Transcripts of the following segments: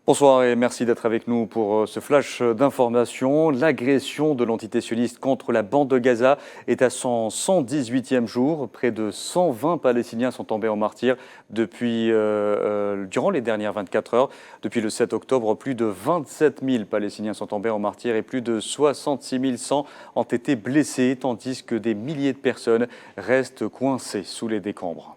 Bonsoir et merci d'être avec nous pour ce flash d'information. L'agression de l'entité sioniste contre la bande de Gaza est à son 118e jour. Près de 120 Palestiniens sont tombés en martyrs durant les dernières 24 heures. Depuis le 7 octobre, plus de 27 000 Palestiniens sont tombés en martyrs et plus de 66 100 ont été blessés, tandis que des milliers de personnes restent coincées sous les décombres.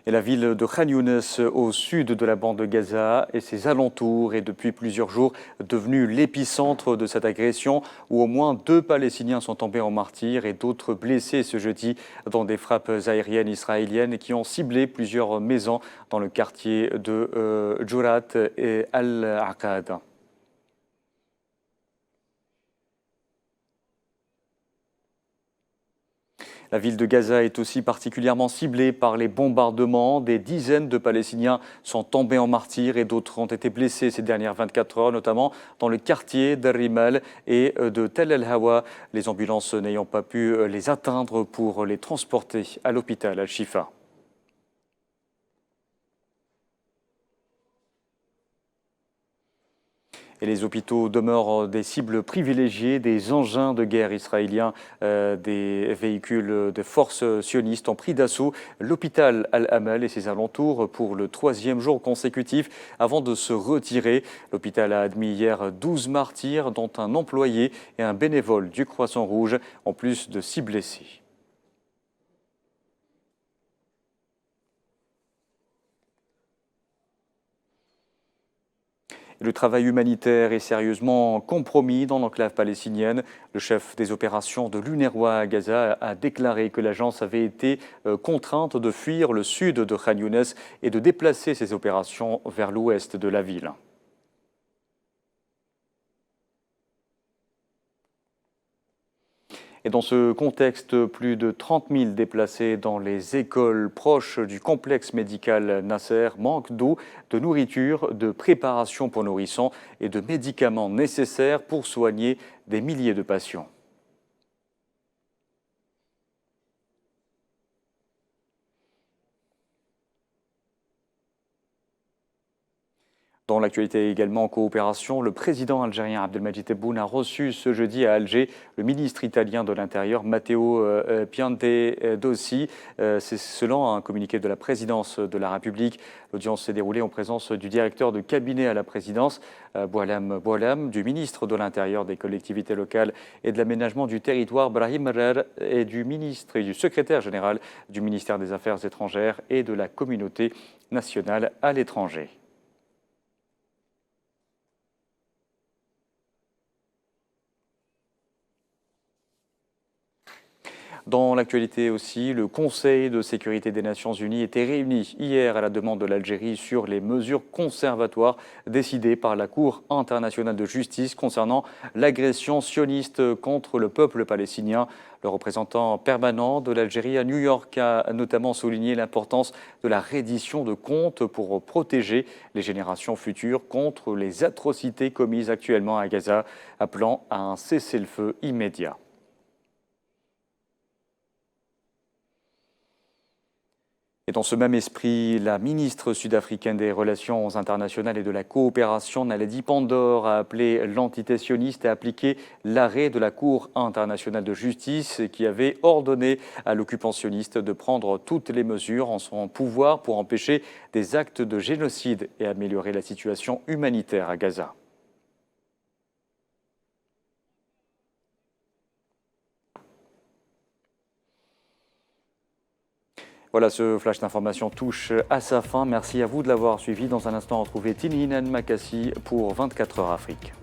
Et la ville de Khan Younes, au sud de la bande de Gaza et ses alentours, est depuis plusieurs jours devenue l'épicentre de cette agression où au moins 2 Palestiniens sont tombés en martyrs et d'autres blessés ce jeudi dans des frappes aériennes israéliennes qui ont ciblé plusieurs maisons dans le quartier de Jurat et Al-Aqad. La ville de Gaza est aussi particulièrement ciblée par les bombardements. Des dizaines de Palestiniens sont tombés en martyrs et d'autres ont été blessés ces dernières 24 heures, notamment dans le quartier d'Al-Rimal et de Tel El-Hawa, les ambulances n'ayant pas pu les atteindre pour les transporter à l'hôpital Al-Shifa. Et les hôpitaux demeurent des cibles privilégiées des engins de guerre israéliens. Des véhicules de forces sionistes ont pris d'assaut l'hôpital Al-Amal et ses alentours pour le 3e jour consécutif avant de se retirer. L'hôpital a admis hier 12 martyrs, dont un employé et un bénévole du Croissant Rouge, en plus de 6 blessés. Le travail humanitaire est sérieusement compromis dans l'enclave palestinienne. Le chef des opérations de l'UNRWA à Gaza a déclaré que l'agence avait été contrainte de fuir le sud de Khan Younes et de déplacer ses opérations vers l'ouest de la ville. Et dans ce contexte, plus de 30 000 déplacés dans les écoles proches du complexe médical Nasser manquent d'eau, de nourriture, de préparation pour nourrissons et de médicaments nécessaires pour soigner des milliers de patients. Dans l'actualité également en coopération, le président algérien Abdelmadjid Tebboune a reçu ce jeudi à Alger le ministre italien de l'Intérieur Matteo Piantedosi. C'est selon un communiqué de la présidence de la République. L'audience s'est déroulée en présence du directeur de cabinet à la présidence, Boualem Boualem, du ministre de l'Intérieur, des collectivités locales et de l'aménagement du territoire, Brahim Merer, et du ministre et du secrétaire général du ministère des Affaires étrangères et de la communauté nationale à l'étranger. Dans l'actualité aussi, le Conseil de sécurité des Nations Unies était réuni hier à la demande de l'Algérie sur les mesures conservatoires décidées par la Cour internationale de justice concernant l'agression sioniste contre le peuple palestinien. Le représentant permanent de l'Algérie à New York a notamment souligné l'importance de la reddition de comptes pour protéger les générations futures contre les atrocités commises actuellement à Gaza, appelant à un cessez-le-feu immédiat. Et dans ce même esprit, la ministre sud-africaine des Relations internationales et de la coopération, Naledi Pandor, a appelé l'entité sioniste à appliquer l'arrêt de la Cour internationale de justice qui avait ordonné à l'occupant sioniste de prendre toutes les mesures en son pouvoir pour empêcher des actes de génocide et améliorer la situation humanitaire à Gaza. Voilà, ce flash d'information touche à sa fin. Merci à vous de l'avoir suivi. Dans un instant, retrouvez Tinhinan Makassi pour 24 heures Afrique.